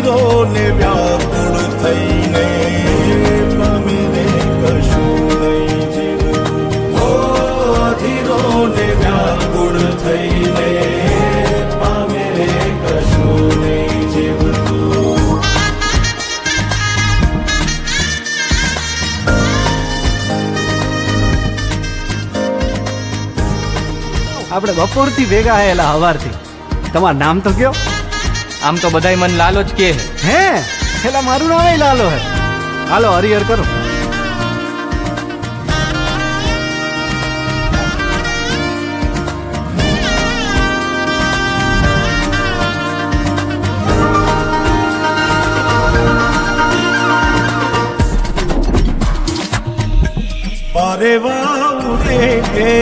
અધીરો ને વ્યાકુળ થઈને પામે રે કશું નહીં જીવતું હો અધીરો ને વ્યાકુળ થઈને પામે રે કશું નહીં જીવતું. આપણે બપોરથી ભેગા આયેલા હવારથી. તમારું નામ તો કયો? આમ તો બધાય મન લાલો જ કે હે પેલા મારું નામ લાલો હે. હાલો હરિહર કરો. પારેવા ઉડે કે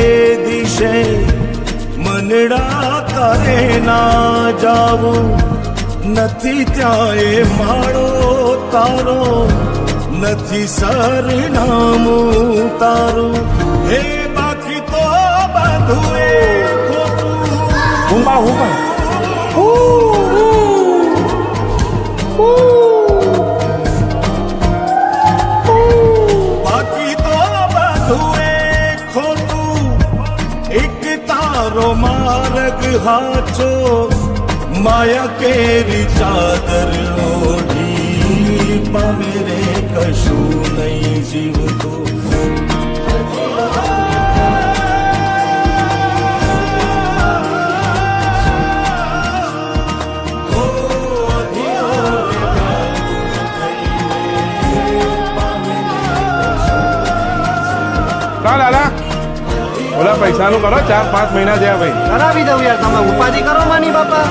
દિશે મનડા તારે ના જાવું નથી ત્યાં એ માળો તારો નથી સરનામું તારું હે બાકી તો બધું એ ખોટું. બાકી તો બધું એ ખોટું એક તારો માર્ગ હાચો માયા કેરી ચાદર ઓઢી પામે રે કશું નહીં જીવતું. લાલા ઓલા પૈસાનું કરો 4-5 મહિના થયા ભાઈ. કરાવી દઉં યાર, તમે ઉપાધિ કરો માની બાપા.